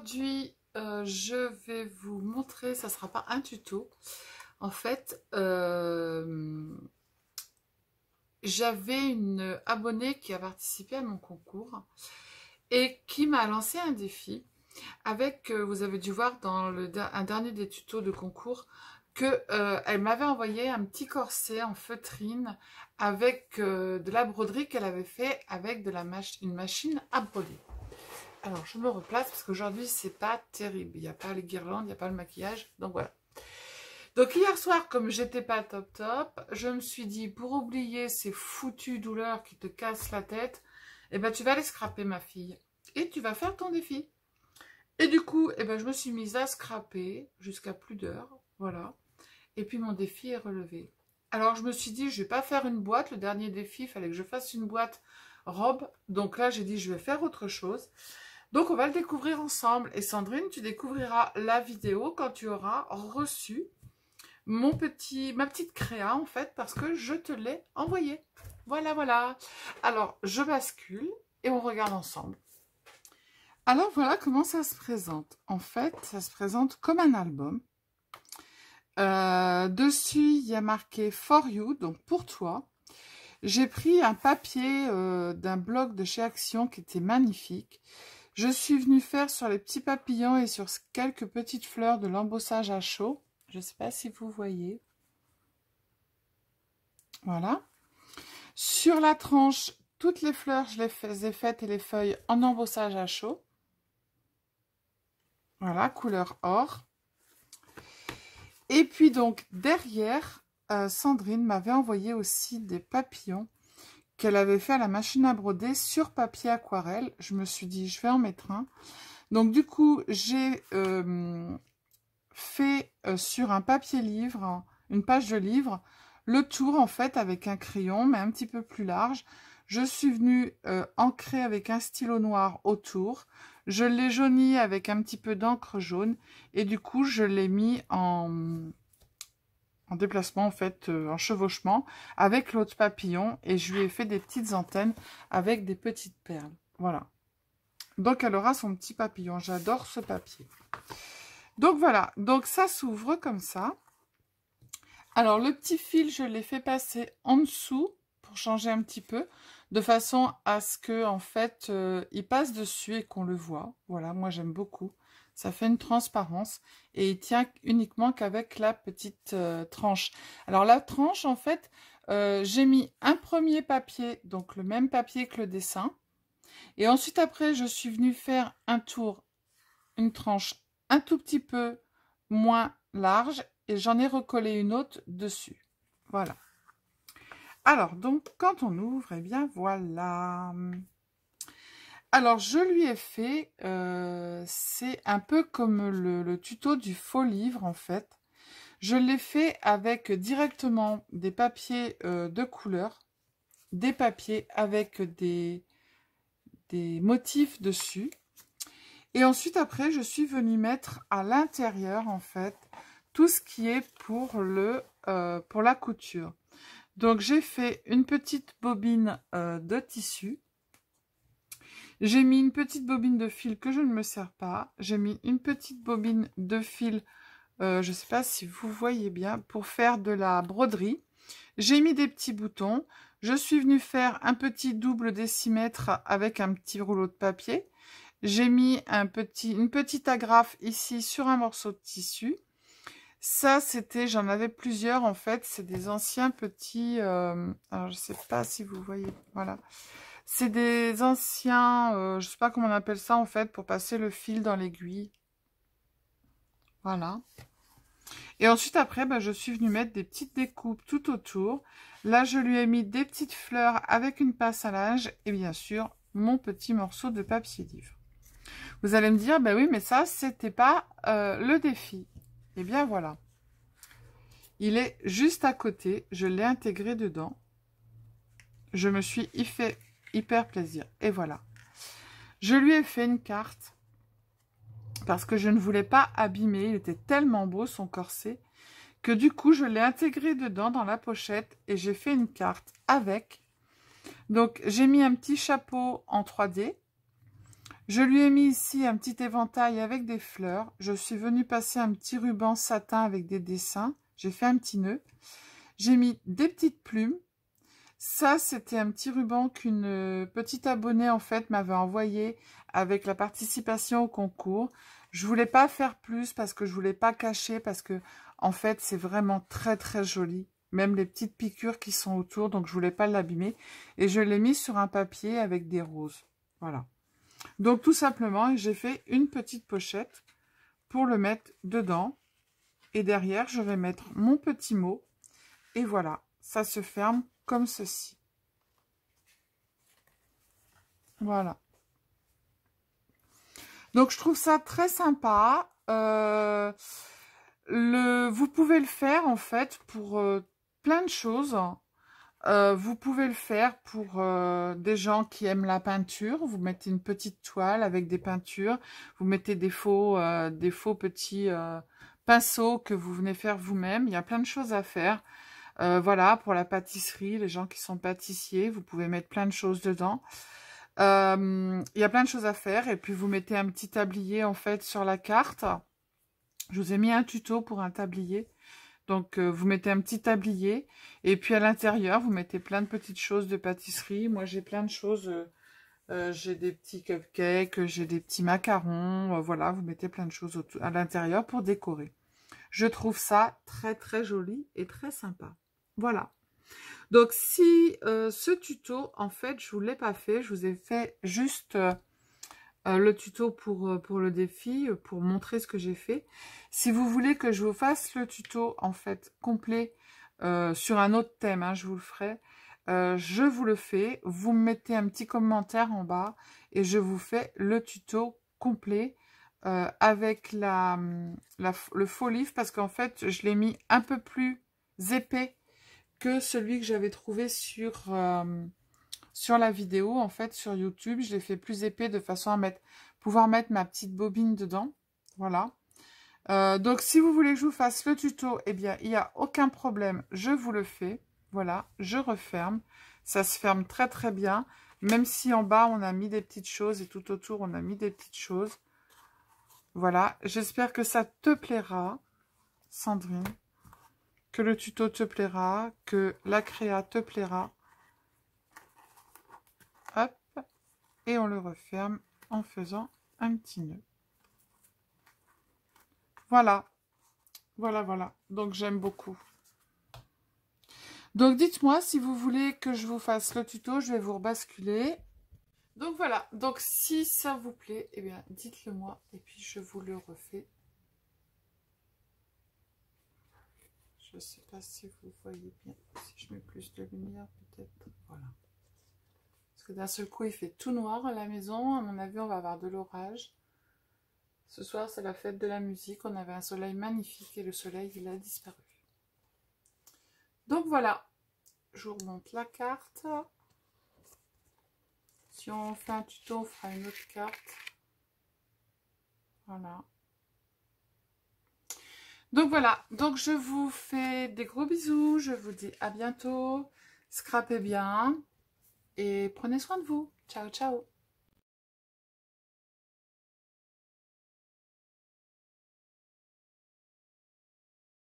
aujourd'hui, je vais vous montrer, ça ne sera pas un tuto. En fait, j'avais une abonnée qui a participé à mon concours et qui m'a lancé un défi avec, vous avez dû voir dans un dernier des tutos de concours, que elle m'avait envoyé un petit corset en feutrine avec de la broderie qu'elle avait fait avec une machine à broder. Alors, je me replace parce qu'aujourd'hui, c'est pas terrible. Il n'y a pas les guirlandes, il n'y a pas le maquillage. Donc, voilà. Donc, hier soir, comme j'étais pas top, je me suis dit, pour oublier ces foutues douleurs qui te cassent la tête, eh ben, tu vas aller scraper, ma fille. Et tu vas faire ton défi. Et du coup, eh ben, je me suis mise à scraper jusqu'à plus d'heures. Voilà. Et puis, mon défi est relevé. Alors, je me suis dit, je vais pas faire une boîte. Le dernier défi, il fallait que je fasse une boîte robe. Donc là, j'ai dit, je vais faire autre chose. Donc, on va le découvrir ensemble. Et Sandrine, tu découvriras la vidéo quand tu auras reçu ma petite créa, en fait, parce que je te l'ai envoyée. Voilà, voilà. Alors, je bascule et on regarde ensemble. Alors, voilà comment ça se présente. En fait, ça se présente comme un album. Dessus, il y a marqué « For you », donc pour toi. J'ai pris un papier d'un blog de chez Action qui était magnifique. Je suis venue faire sur les petits papillons et sur quelques petites fleurs de l'embossage à chaud. Je ne sais pas si vous voyez. Voilà. Sur la tranche, toutes les fleurs, je les ai faites et les feuilles en embossage à chaud. Voilà, couleur or. Et puis donc, derrière, Sandrine m'avait envoyé aussi des papillons qu'elle avait fait à la machine à broder sur papier aquarelle. Je me suis dit, je vais en mettre un. Donc, du coup, j'ai fait sur un papier livre, une page de livre, le tour, en fait, avec un crayon, mais un petit peu plus large. Je suis venue ancrer avec un stylo noir autour. Je l'ai jauni avec un petit peu d'encre jaune. Et du coup, je l'ai mis en déplacement, en fait, en chevauchement, avec l'autre papillon. Et je lui ai fait des petites antennes avec des petites perles. Voilà. Donc, elle aura son petit papillon. J'adore ce papier. Donc, voilà. Donc, ça s'ouvre comme ça. Alors, le petit fil, je l'ai fait passer en dessous pour changer un petit peu, de façon à ce que, en fait, il passe dessus et qu'on le voit. Voilà, moi, j'aime beaucoup. Ça fait une transparence et il tient uniquement qu'avec la petite tranche. Alors, la tranche, en fait, j'ai mis un premier papier, donc le même papier que le dessin. Et ensuite, après, je suis venue faire un tour, une tranche un tout petit peu moins large et j'en ai recollé une autre dessus. Voilà. Alors, donc, quand on ouvre, eh bien, voilà. Alors, je lui ai fait, c'est un peu comme le tuto du faux livre, en fait. Je l'ai fait avec directement des papiers de couleur, des papiers avec des motifs dessus. Et ensuite, après, je suis venue mettre à l'intérieur, en fait, tout ce qui est pour la couture. Donc, j'ai fait une petite bobine de tissu. J'ai mis une petite bobine de fil que je ne me sers pas. J'ai mis une petite bobine de fil, je ne sais pas si vous voyez bien, pour faire de la broderie. J'ai mis des petits boutons. Je suis venue faire un petit double décimètre avec un petit rouleau de papier. J'ai mis une petite agrafe ici sur un morceau de tissu. Ça, c'était, j'en avais plusieurs en fait. C'est des anciens petits... alors, je ne sais pas si vous voyez. Voilà. C'est des anciens... je ne sais pas comment on appelle ça en fait, pour passer le fil dans l'aiguille. Voilà. Et ensuite, après, je suis venue mettre des petites découpes tout autour. Là, je lui ai mis des petites fleurs avec une pince à linge. Et bien sûr, mon petit morceau de papier livre. Vous allez me dire, ben oui, mais ça, c'était pas le défi. Eh bien, voilà. Il est juste à côté. Je l'ai intégré dedans. Je me suis fait hyper plaisir. Et voilà. Je lui ai fait une carte parce que je ne voulais pas abîmer. Il était tellement beau, son corset, que du coup, je l'ai intégré dedans, dans la pochette. Et j'ai fait une carte avec. Donc, j'ai mis un petit chapeau en 3D. Je lui ai mis ici un petit éventail avec des fleurs. Je suis venue passer un petit ruban satin avec des dessins. J'ai fait un petit nœud. J'ai mis des petites plumes. Ça, c'était un petit ruban qu'une petite abonnée, en fait, m'avait envoyé avec la participation au concours. Je voulais pas faire plus parce que je voulais pas cacher, parce que, en fait, c'est vraiment très, très joli. Même les petites piqûres qui sont autour, donc je voulais pas l'abîmer. Et je l'ai mis sur un papier avec des roses. Voilà. Donc, tout simplement, j'ai fait une petite pochette pour le mettre dedans. Et derrière, je vais mettre mon petit mot. Et voilà, ça se ferme comme ceci. Voilà. Donc, je trouve ça très sympa. Vous pouvez le faire, en fait, pour plein de choses. Vous pouvez le faire pour des gens qui aiment la peinture. Vous mettez une petite toile avec des peintures. Vous mettez des faux petits pinceaux que vous venez faire vous-même. Il y a plein de choses à faire. Voilà, pour la pâtisserie, les gens qui sont pâtissiers, vous pouvez mettre plein de choses dedans. Il y a plein de choses à faire. Et puis, vous mettez un petit tablier, en fait, sur la carte. Je vous ai mis un tuto pour un tablier. Donc, vous mettez un petit tablier. Et puis, à l'intérieur, vous mettez plein de petites choses de pâtisserie. Moi, j'ai plein de choses. J'ai des petits cupcakes, j'ai des petits macarons. Voilà, vous mettez plein de choses à l'intérieur pour décorer. Je trouve ça très, très joli et très sympa. Voilà. Donc, si ce tuto, en fait, je ne vous l'ai pas fait, je vous ai fait juste le tuto pour le défi, pour montrer ce que j'ai fait. Si vous voulez que je vous fasse le tuto, en fait, complet, sur un autre thème, hein, je vous le ferai, je vous le fais. Vous me mettez un petit commentaire en bas et je vous fais le tuto complet avec le faux livre, parce qu'en fait, je l'ai mis un peu plus épais que celui que j'avais trouvé sur la vidéo, en fait, sur YouTube. Je l'ai fait plus épais de façon à pouvoir mettre ma petite bobine dedans. Voilà. Donc, si vous voulez que je vous fasse le tuto, eh bien, il n'y a aucun problème. Je vous le fais. Voilà, je referme. Ça se ferme très, très bien. Même si en bas, on a mis des petites choses et tout autour, on a mis des petites choses. Voilà. J'espère que ça te plaira, Sandrine. Que le tuto te plaira, que la créa te plaira. Hop, et on le referme en faisant un petit nœud. Voilà, voilà, voilà. Donc, j'aime beaucoup. Donc, dites-moi si vous voulez que je vous fasse le tuto, je vais vous rebasculer. Donc, voilà. Donc, si ça vous plaît, eh bien, dites-le moi et puis je vous le refais. Je ne sais pas si vous voyez bien. Si je mets plus de lumière, peut-être. Voilà. Parce que d'un seul coup, il fait tout noir à la maison. À mon avis, on va avoir de l'orage. Ce soir, c'est la fête de la musique. On avait un soleil magnifique et le soleil, il a disparu. Donc voilà, je vous remonte la carte. Si on fait un tuto, on fera une autre carte. Voilà. Donc voilà, donc je vous fais des gros bisous. Je vous dis à bientôt. Scrapez bien et prenez soin de vous. Ciao, ciao.